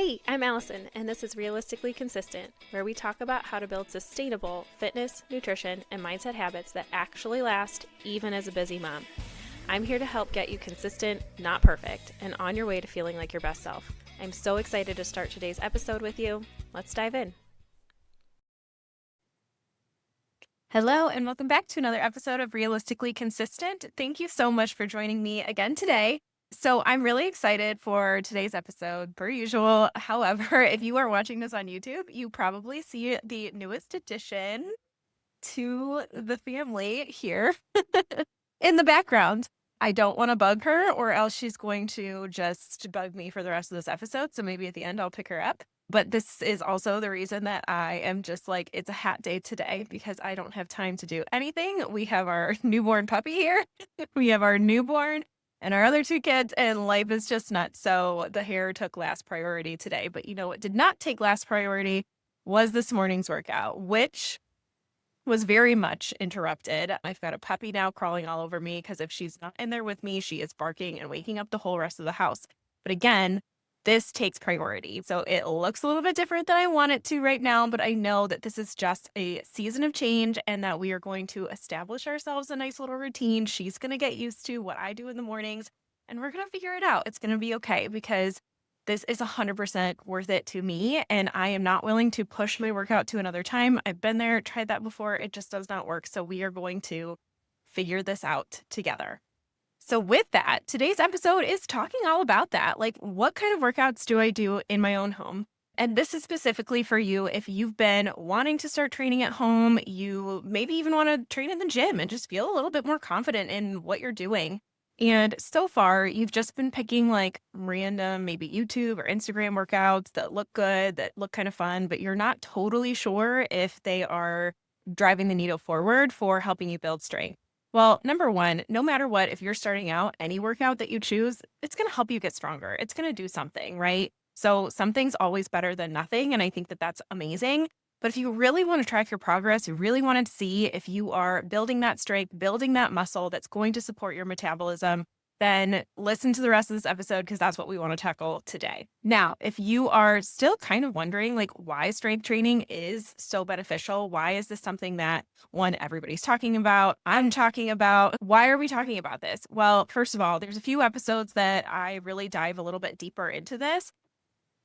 Hey, I'm Allison, and this is Realistically Consistent, where we talk about how to build sustainable fitness, nutrition, and mindset habits that actually last even as a busy mom. I'm here to help get you consistent, not perfect, and on your way to feeling like your best self. I'm so excited to start today's episode with you. Let's dive in. Hello, and welcome back to another episode of Realistically Consistent. Thank you so much for joining me again today. So I'm really excited for today's episode, per usual. However, if you are watching this on YouTube, you probably see the newest addition to the family here in the background. I don't want to bug her, or else she's going to just bug me for the rest of this episode. So maybe at the end, I'll pick her up. But this is also the reason that I am just like, it's a hat day today because I don't have time to do anything. We have our newborn puppy here. We have our newborn and our other two kids, and life is just nuts. So the hair took last priority today. But you know what did not take last priority was this morning's workout, which was very much interrupted. I've got a puppy now crawling all over me because if she's not in there with me, she is barking and waking up the whole rest of the house. But again, this takes priority. So it looks a little bit different than I want it to right now, but I know that this is just a season of change and that we are going to establish ourselves a nice little routine. She's going to get used to what I do in the mornings and we're going to figure it out. It's going to be okay because this is 100% worth it to me, and I am not willing to push my workout to another time. I've been there, tried that before. It just does not work. So we are going to figure this out together. So with that, today's episode is talking all about that. Like, what kind of workouts do I do in my own home? And this is specifically for you if you've been wanting to start training at home, you maybe even want to train in the gym and just feel a little bit more confident in what you're doing. And so far, you've just been picking like random, maybe YouTube or Instagram workouts that look good, that look kind of fun, but you're not totally sure if they are driving the needle forward for helping you build strength. Well, number one, no matter what, if you're starting out, any workout that you choose, it's going to help you get stronger. It's going to do something, right? So something's always better than nothing. And I think that that's amazing. But if you really want to track your progress, you really want to see if you are building that strength, building that muscle that's going to support your metabolism, then listen to the rest of this episode because that's what we want to tackle today. Now, if you are still kind of wondering like why strength training is so beneficial, why is this something that one, everybody's talking about, I'm talking about, why are we talking about this? Well, first of all, there's a few episodes that I really dive a little bit deeper into this,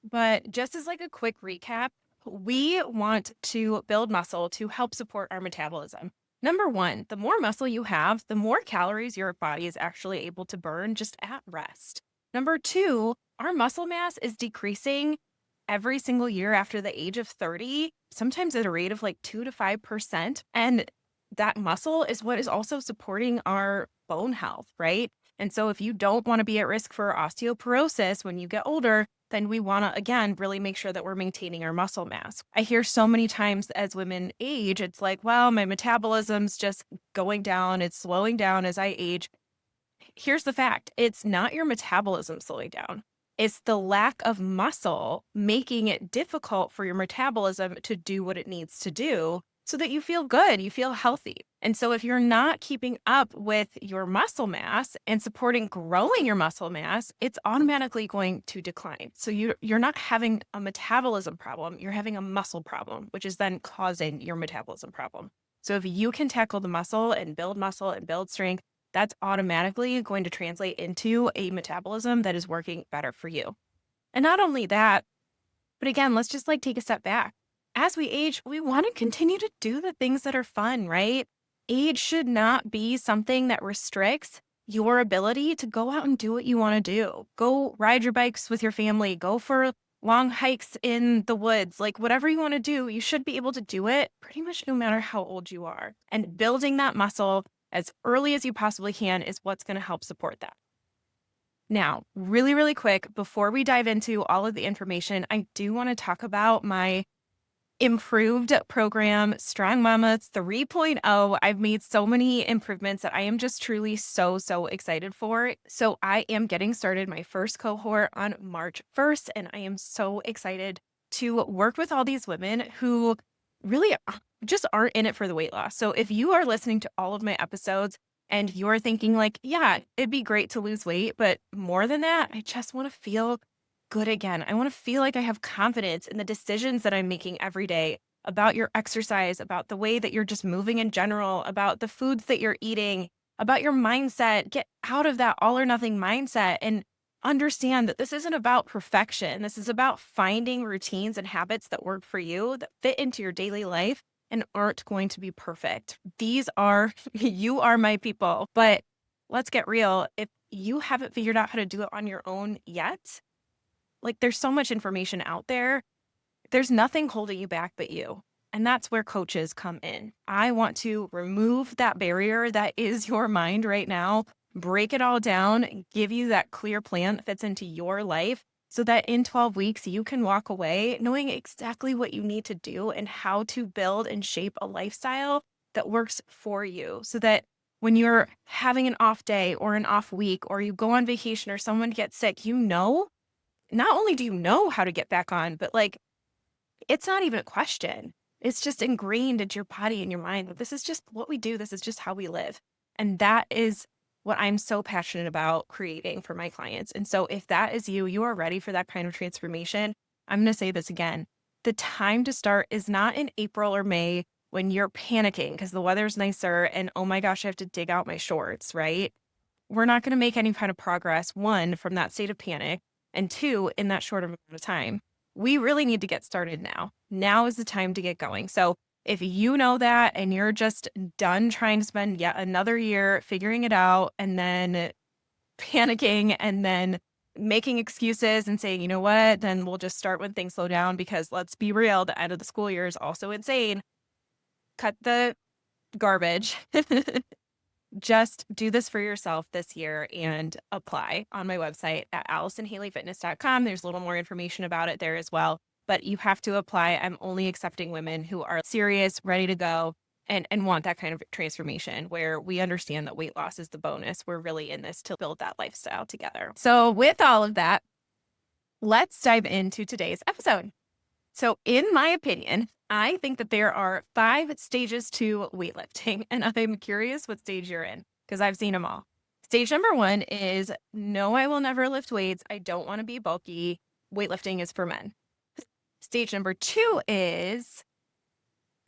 but just as like a quick recap, we want to build muscle to help support our metabolism. Number one, the more muscle you have, the more calories your body is actually able to burn just at rest. Number two, our muscle mass is decreasing every single year after the age of 30, sometimes at a rate of like 2 to 5%. And that muscle is what is also supporting our bone health, right? And so if you don't want to be at risk for osteoporosis when you get older, then we want to, again, really make sure that we're maintaining our muscle mass. I hear so many times as women age, it's like, well, my metabolism's just going down. It's slowing down as I age. Here's the fact. It's not your metabolism slowing down. It's the lack of muscle making it difficult for your metabolism to do what it needs to do so that you feel good, you feel healthy. And so if you're not keeping up with your muscle mass and supporting growing your muscle mass, it's automatically going to decline. So you're not having a metabolism problem, you're having a muscle problem, which is then causing your metabolism problem. So if you can tackle the muscle and build strength, that's automatically going to translate into a metabolism that is working better for you. And not only that, but again, let's just like take a step back. As we age, we want to continue to do the things that are fun, right? Age should not be something that restricts your ability to go out and do what you want to do. Go ride your bikes with your family, go for long hikes in the woods, like whatever you want to do, you should be able to do it pretty much no matter how old you are. And building that muscle as early as you possibly can is what's going to help support that. Now, really, really quick, before we dive into all of the information, I do want to talk about my improved program, Strong Mama 3.0. I've made so many improvements that I am just truly so excited for. So I am getting started my first cohort on March 1st, and I am so excited to work with all these women who really just aren't in it for the weight loss. So if you are listening to all of my episodes and you're thinking like, yeah, it'd be great to lose weight, but more than that, I just want to feel good again. I want to feel like I have confidence in the decisions that I'm making every day about your exercise, about the way that you're just moving in general, about the foods that you're eating, about your mindset. Get out of that all or nothing mindset and understand that this isn't about perfection. This is about finding routines and habits that work for you, that fit into your daily life and aren't going to be perfect. These are, you are my people. But let's get real. If you haven't figured out how to do it on your own yet, like there's so much information out there. There's nothing holding you back but you. And that's where coaches come in. I want to remove that barrier that is your mind right now, break it all down, give you that clear plan that fits into your life so that in 12 weeks you can walk away knowing exactly what you need to do and how to build and shape a lifestyle that works for you so that when you're having an off day or an off week or you go on vacation or someone gets sick, not only do you know how to get back on, but like it's not even a question. It's just ingrained into your body and your mind that this is just what we do. This is just how we live. And that is what I'm so passionate about creating for my clients. And so if that is you, you are ready for that kind of transformation. I'm going to say this again. The time to start is not in April or May when you're panicking because the weather's nicer and oh my gosh, I have to dig out my shorts, right? We're not going to make any kind of progress, one, from that state of panic, and two, in that short amount of time. We really need to get started now. Now is the time to get going. So if you know that and you're just done trying to spend yet another year figuring it out and then panicking and then making excuses and saying, you know what, then we'll just start when things slow down because let's be real, the end of the school year is also insane. Cut the garbage. Just do this for yourself this year and apply on my website at AllisonHaleyFitness.com. There's a little more information about it there as well, but you have to apply. I'm only accepting women who are serious, ready to go, and want that kind of transformation where we understand that weight loss is the bonus. We're really in this to build that lifestyle together. So with all of that, let's dive into today's episode. So in my opinion, I think that there are 5 stages to weightlifting, and I'm curious what stage you're in because I've seen them all. Stage number 1 is no, I will never lift weights. I don't want to be bulky. Weightlifting is for men. Stage number 2 is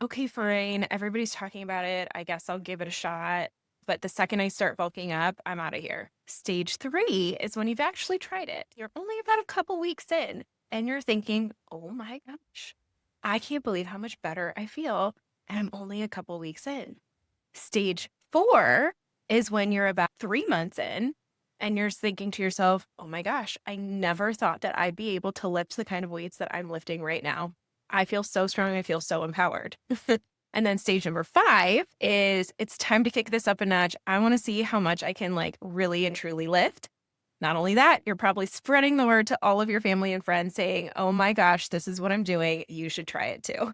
okay, fine. Everybody's talking about it. I guess I'll give it a shot. But the second I start bulking up, I'm out of here. Stage 3 is when you've actually tried it. You're only about a couple weeks in and you're thinking, oh my gosh, I can't believe how much better I feel. And I'm only a couple weeks in. Stage 4 is when you're about 3 months in and you're thinking to yourself, oh my gosh, I never thought that I'd be able to lift the kind of weights that I'm lifting right now. I feel so strong. I feel so empowered. And then stage number 5 is it's time to kick this up a notch. I want to see how much I can like really and truly lift. Not only that, you're probably spreading the word to all of your family and friends saying, oh my gosh, this is what I'm doing. You should try it too.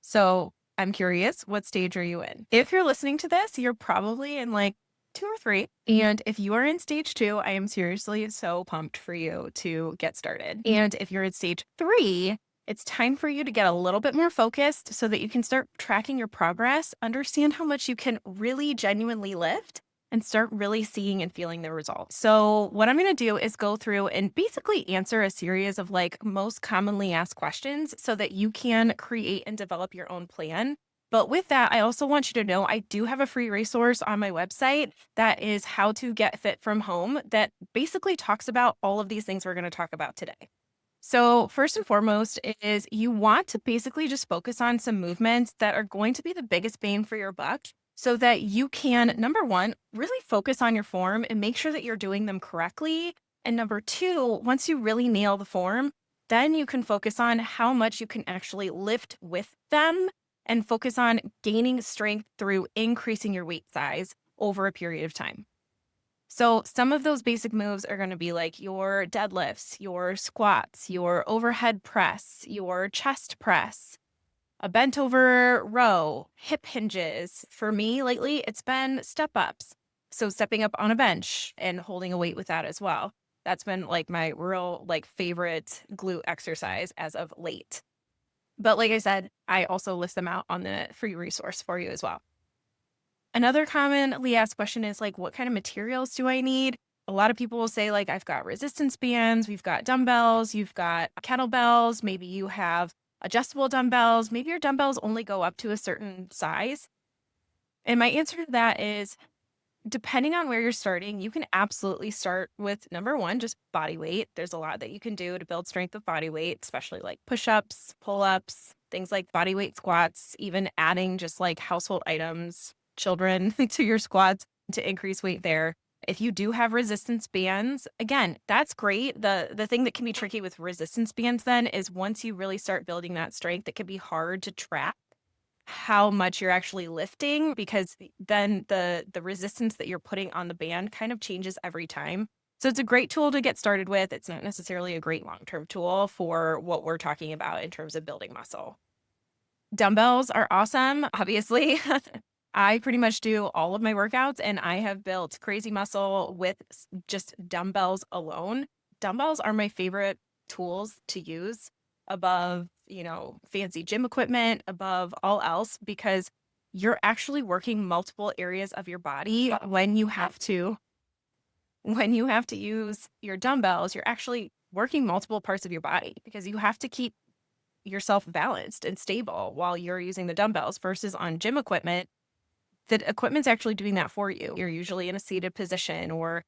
So I'm curious, what stage are you in? If you're listening to this, you're probably in like 2 or 3. And if you are in stage 2, I am seriously so pumped for you to get started. And if you're in stage 3, it's time for you to get a little bit more focused so that you can start tracking your progress, understand how much you can really genuinely lift, and start really seeing and feeling the results. So what I'm going to do is go through and basically answer a series of like most commonly asked questions so that you can create and develop your own plan. But with that, I also want you to know I do have a free resource on my website that is how to get fit from home that basically talks about all of these things we're going to talk about today. So first and foremost is you want to basically just focus on some movements that are going to be the biggest bang for your buck so that you can, number 1, really focus on your form and make sure that you're doing them correctly. And number 2, once you really nail the form, then you can focus on how much you can actually lift with them and focus on gaining strength through increasing your weight size over a period of time. So some of those basic moves are going to be like your deadlifts, your squats, your overhead press, your chest press, a bent over row, hip hinges. For me lately, it's been step ups. So stepping up on a bench and holding a weight with that as well. That's been like my real like favorite glute exercise as of late. But like I said, I also list them out on the free resource for you as well. Another commonly asked question is like, what kind of materials do I need? A lot of people will say, like, I've got resistance bands, we've got dumbbells, you've got kettlebells, maybe you have adjustable dumbbells, maybe your dumbbells only go up to a certain size. And my answer to that is depending on where you're starting, you can absolutely start with number one, just body weight. There's a lot that you can do to build strength with body weight, especially like push ups, pull ups, things like body weight squats, even adding just like household items, children to your squats to increase weight there. If you do have resistance bands, again, that's great. The thing that can be tricky with resistance bands then is once you really start building that strength, it can be hard to track how much you're actually lifting because then the resistance that you're putting on the band kind of changes every time. So it's a great tool to get started with. It's not necessarily a great long-term tool for what we're talking about in terms of building muscle. Dumbbells are awesome, obviously. I pretty much do all of my workouts and I have built crazy muscle with just dumbbells alone. Dumbbells are my favorite tools to use above, fancy gym equipment, above all else, because you're actually working multiple areas of your body when you have to use your dumbbells, you're actually working multiple parts of your body because you have to keep yourself balanced and stable while you're using the dumbbells versus on gym equipment. The equipment's actually doing that for you. You're usually in a seated position or,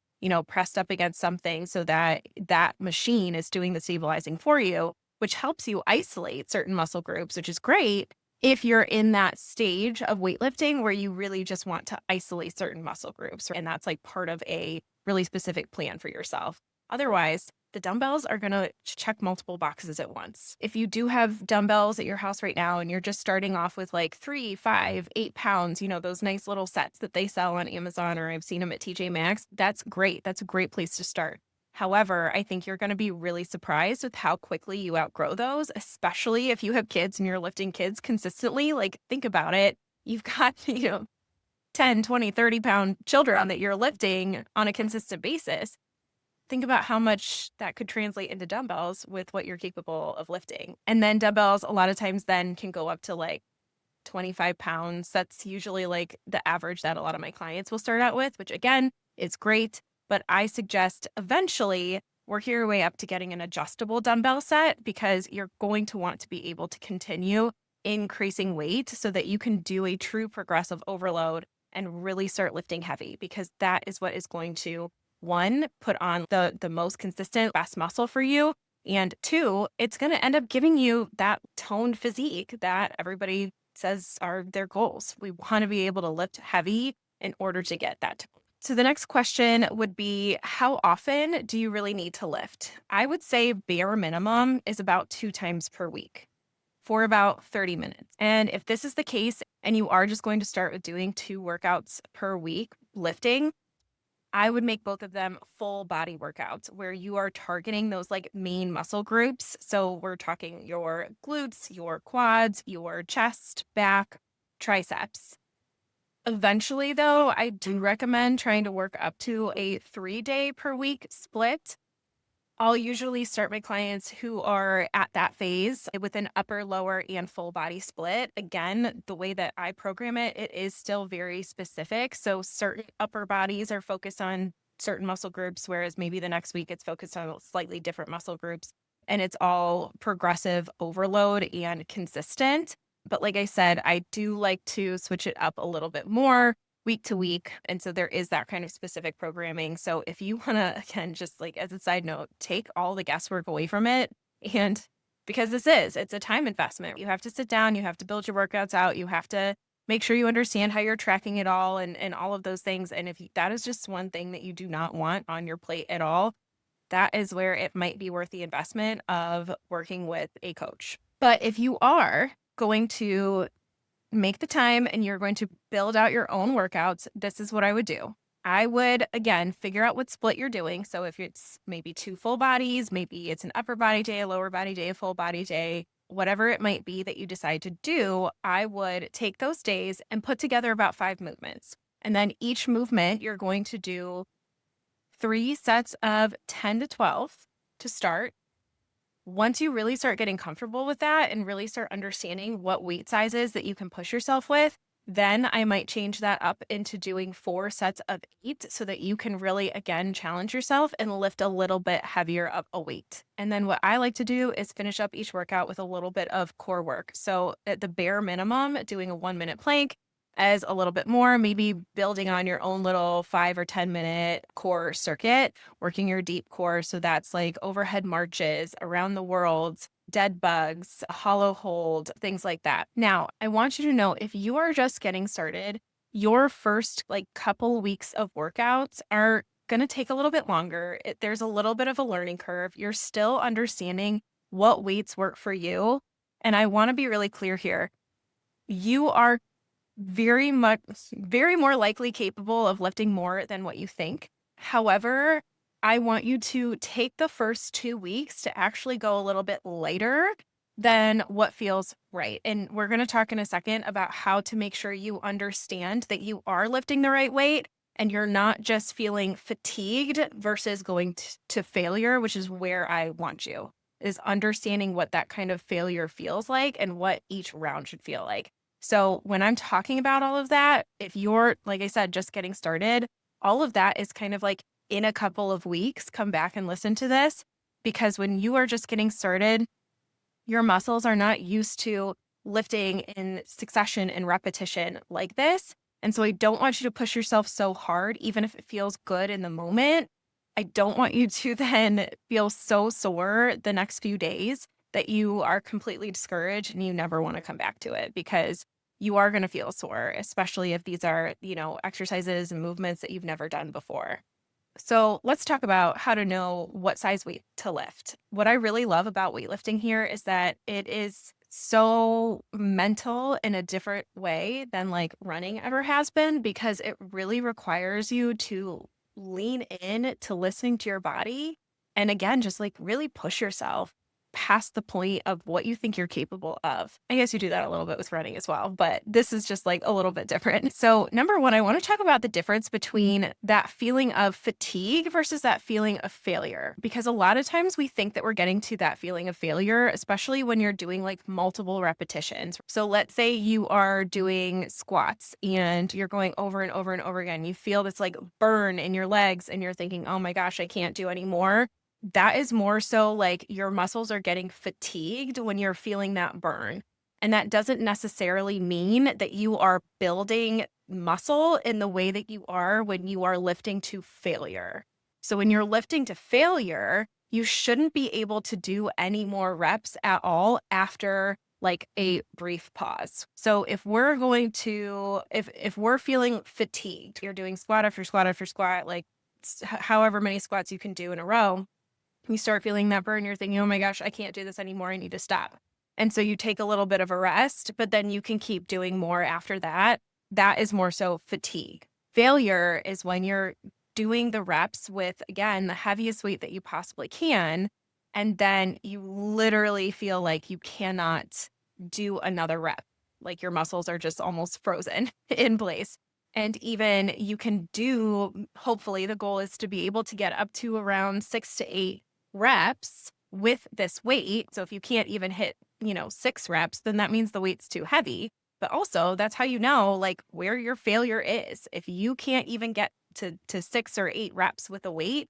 pressed up against something so that that machine is doing the stabilizing for you, which helps you isolate certain muscle groups, which is great if you're in that stage of weightlifting where you really just want to isolate certain muscle groups. And that's like part of a really specific plan for yourself. Otherwise, the dumbbells are going to check multiple boxes at once. If you do have dumbbells at your house right now and you're just starting off with like 3, 5, 8 pounds, those nice little sets that they sell on Amazon or I've seen them at TJ Maxx, that's great. That's a great place to start. However, I think you're going to be really surprised with how quickly you outgrow those, especially if you have kids and you're lifting kids consistently. Like, think about it. You've got, 10, 20, 30-pound children that you're lifting on a consistent basis. Think about how much that could translate into dumbbells with what you're capable of lifting. And then dumbbells a lot of times then can go up to like 25 pounds. That's usually like the average that a lot of my clients will start out with, which again is great. But I suggest eventually work your way up to getting an adjustable dumbbell set because you're going to want to be able to continue increasing weight so that you can do a true progressive overload and really start lifting heavy because that is what is going to one, put on the most consistent, best muscle for you. And two, it's going to end up giving you that toned physique that everybody says are their goals. We want to be able to lift heavy in order to get that tone. So the next question would be, how often do you really need to lift? I would say bare minimum is about 2 times per week for about 30 minutes. And if this is the case and you are just going to start with doing 2 workouts per week lifting, I would make both of them full body workouts where you are targeting those like main muscle groups. So we're talking your glutes, your quads, your chest, back, triceps. Eventually, though, I do recommend trying to work up to a 3-day per week split. I'll usually start my clients who are at that phase with an upper, lower, and full body split. Again, the way that I program it, it is still very specific. So certain upper bodies are focused on certain muscle groups, whereas maybe the next week it's focused on slightly different muscle groups. And it's all progressive overload and consistent. But like I said, I do like to switch it up a little bit more week to week. And so there is that kind of specific programming. So if you want to, again, just like as a side note, take all the guesswork away from it. And because it's a time investment. You have to sit down, you have to build your workouts out, you have to make sure you understand how you're tracking it all and all of those things. And if that is just one thing that you do not want on your plate at all, that is where it might be worth the investment of working with a coach. But if you are going to make the time and you're going to build out your own workouts, this is what I would do. I would, again, figure out what split you're doing. So if it's maybe 2 full bodies, maybe it's an upper body day, a lower body day, a full body day, whatever it might be that you decide to do, I would take those days and put together about 5 movements. And then each movement, you're going to do 3 sets of 10 to 12 to start. Once you really start getting comfortable with that and really start understanding what weight sizes that you can push yourself with, Then I might change that up into doing 4 sets of 8 so that you can really, again, challenge yourself and lift a little bit heavier of a weight. And then what I like to do is finish up each workout with a little bit of core work. So at the bare minimum, doing a 1 minute plank as a little bit more, maybe building on your own little 5 or 10 minute core circuit, working your deep core. So that's like overhead marches around the world, dead bugs, hollow hold, things like that. Now, I want you to know if you are just getting started, your first like couple weeks of workouts are going to take a little bit longer. There's a little bit of a learning curve. You're still understanding what weights work for you. And I want to be really clear here. You are very more likely capable of lifting more than what you think. However, I want you to take the first 2 weeks to actually go a little bit lighter than what feels right. And we're going to talk in a second about how to make sure you understand that you are lifting the right weight and you're not just feeling fatigued versus going to failure, which is where I want you, is understanding what that kind of failure feels like and what each round should feel like. So when I'm talking about all of that, if you're, like I said, just getting started, all of that is kind of like in a couple of weeks, come back and listen to this, because when you are just getting started, your muscles are not used to lifting in succession and repetition like this. And so I don't want you to push yourself so hard, even if it feels good in the moment. I don't want you to then feel so sore the next few days that you are completely discouraged and you never want to come back to it, because you are going to feel sore, especially if these are, exercises and movements that you've never done before. So let's talk about how to know what size weight to lift. What I really love about weightlifting here is that it is so mental in a different way than like running ever has been, because it really requires you to lean in to listening to your body. And again, just like really push yourself past the point of what you think you're capable of. I guess you do that a little bit with running as well, but this is just like a little bit different. So number one, I want to talk about the difference between that feeling of fatigue versus that feeling of failure, because a lot of times we think that we're getting to that feeling of failure, especially when you're doing like multiple repetitions. So let's say you are doing squats and you're going over and over and over again. You feel this like burn in your legs and you're thinking, oh my gosh, I can't do anymore. That is more so like your muscles are getting fatigued when you're feeling that burn. And that doesn't necessarily mean that you are building muscle in the way that you are when you are lifting to failure. So when you're lifting to failure, you shouldn't be able to do any more reps at all after like a brief pause. So if we're going to, if we're feeling fatigued, you're doing squat after squat after squat, like however many squats you can do in a row, you start feeling that burn, you're thinking, oh my gosh, I can't do this anymore. I need to stop. And so you take a little bit of a rest, but then you can keep doing more after that. That is more so fatigue. Failure is when you're doing the reps with, again, the heaviest weight that you possibly can. And then you literally feel like you cannot do another rep. Like your muscles are just almost frozen in place. And even you can do, hopefully the goal is to be able to get up to around 6 to 8 reps with this weight. So if you can't even hit, 6 reps, then that means the weight's too heavy. But also that's how you know like where your failure is. If you can't even get to 6 or 8 reps with a weight,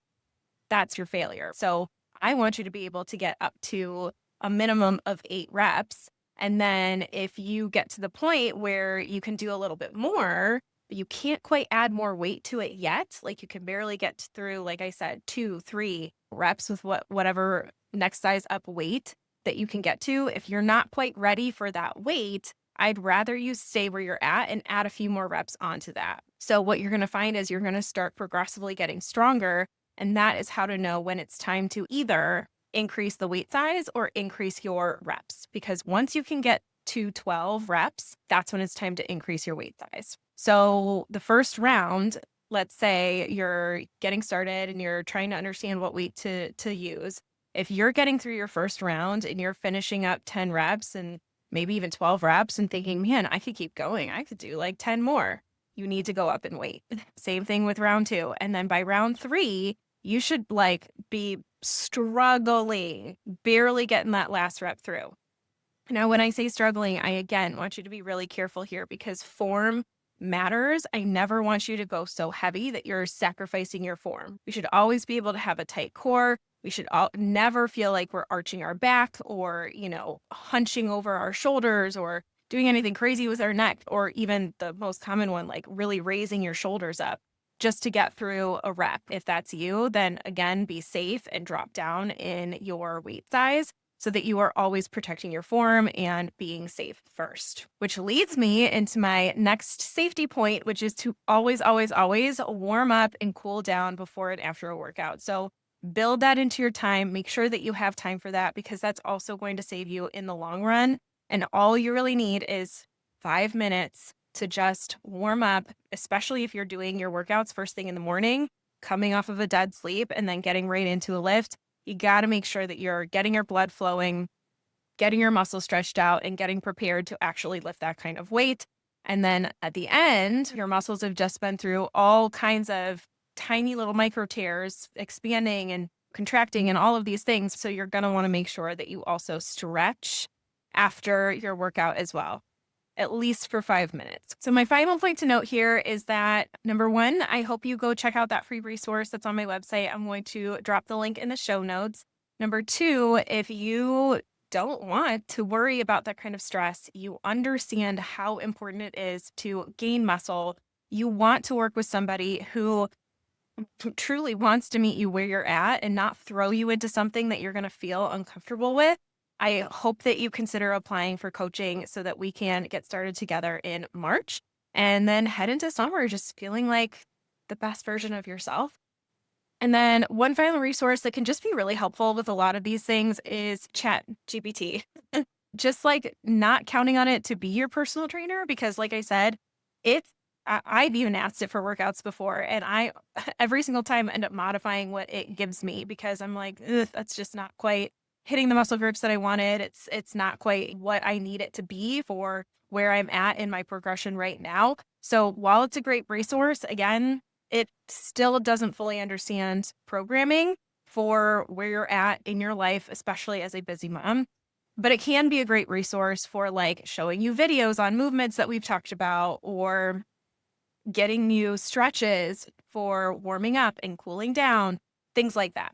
that's your failure. So I want you to be able to get up to a minimum of 8 reps. And then if you get to the point where you can do a little bit more, but you can't quite add more weight to it yet, like you can barely get through, like I said, 2, 3 reps with whatever next size up weight that you can get to. If you're not quite ready for that weight, I'd rather you stay where you're at and add a few more reps onto that. So what you're going to find is you're going to start progressively getting stronger. And that is how to know when it's time to either increase the weight size or increase your reps. Because once you can get to 12 reps, that's when it's time to increase your weight size. So the first round, let's say you're getting started and you're trying to understand what weight to use. If you're getting through your first round and you're finishing up 10 reps and maybe even 12 reps and thinking, man, I could keep going. I could do like 10 more. You need to go up in weight. Same thing with round 2. And then by round 3, you should like be struggling, barely getting that last rep through. Now, when I say struggling, I again want you to be really careful here because form matters. I never want you to go so heavy that you're sacrificing your form. We should always be able to have a tight core. We should never feel like we're arching our back or, hunching over our shoulders or doing anything crazy with our neck, or even the most common one, like really raising your shoulders up just to get through a rep. If that's you, then again, be safe and drop down in your weight size so that you are always protecting your form and being safe first. Which leads me into my next safety point, which is to always, always, always warm up and cool down before and after a workout. So build that into your time. Make sure that you have time for that because that's also going to save you in the long run. And all you really need is 5 minutes to just warm up, especially if you're doing your workouts first thing in the morning, coming off of a dead sleep and then getting right into a lift. You got to make sure that you're getting your blood flowing, getting your muscles stretched out, and getting prepared to actually lift that kind of weight. And then at the end, your muscles have just been through all kinds of tiny little micro tears, expanding and contracting and all of these things. So you're going to want to make sure that you also stretch after your workout as well, at least for 5 minutes. So my final point to note here is that number one, I hope you go check out that free resource that's on my website. I'm going to drop the link in the show notes. Number two, if you don't want to worry about that kind of stress, you understand how important it is to gain muscle. You want to work with somebody who truly wants to meet you where you're at and not throw you into something that you're going to feel uncomfortable with. I hope that you consider applying for coaching so that we can get started together in March and then head into summer just feeling like the best version of yourself. And then one final resource that can just be really helpful with a lot of these things is Chat GPT. Just like not counting on it to be your personal trainer, because like I said, I've even asked it for workouts before, and I every single time end up modifying what it gives me because I'm like, that's just not quite hitting the muscle groups that I wanted. It's not quite what I need it to be for where I'm at in my progression right now. So while it's a great resource, again, it still doesn't fully understand programming for where you're at in your life, especially as a busy mom. But it can be a great resource for like showing you videos on movements that we've talked about or getting you stretches for warming up and cooling down, things like that.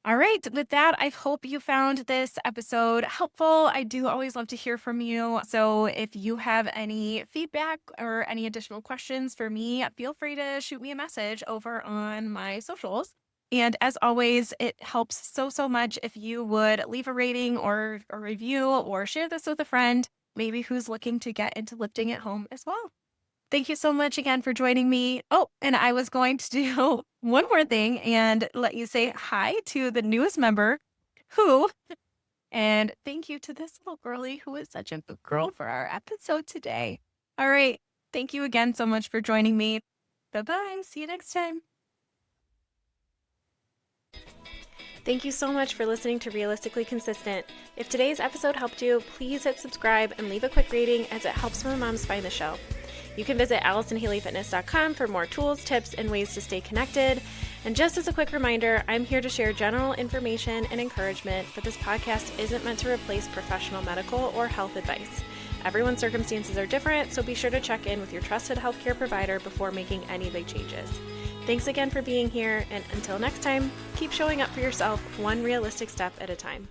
All right. With that, I hope you found this episode helpful. I do always love to hear from you. So if you have any feedback or any additional questions for me, feel free to shoot me a message over on my socials. And as always, it helps so much if you would leave a rating or a review or share this with a friend, maybe who's looking to get into lifting at home as well. Thank you so much again for joining me. Oh, and I was going to do one more thing and let you say hi to the newest member and thank you to this little girlie who is such a good girl for our episode today. All right. Thank you again so much for joining me. Bye-bye. See you next time. Thank you so much for listening to Realistically Consistent. If today's episode helped you, please hit subscribe and leave a quick rating as it helps more moms find the show. You can visit AllisonHaleyFitness.com for more tools, tips, and ways to stay connected. And just as a quick reminder, I'm here to share general information and encouragement, but this podcast isn't meant to replace professional medical or health advice. Everyone's circumstances are different, so be sure to check in with your trusted healthcare provider before making any big changes. Thanks again for being here, and until next time, keep showing up for yourself one realistic step at a time.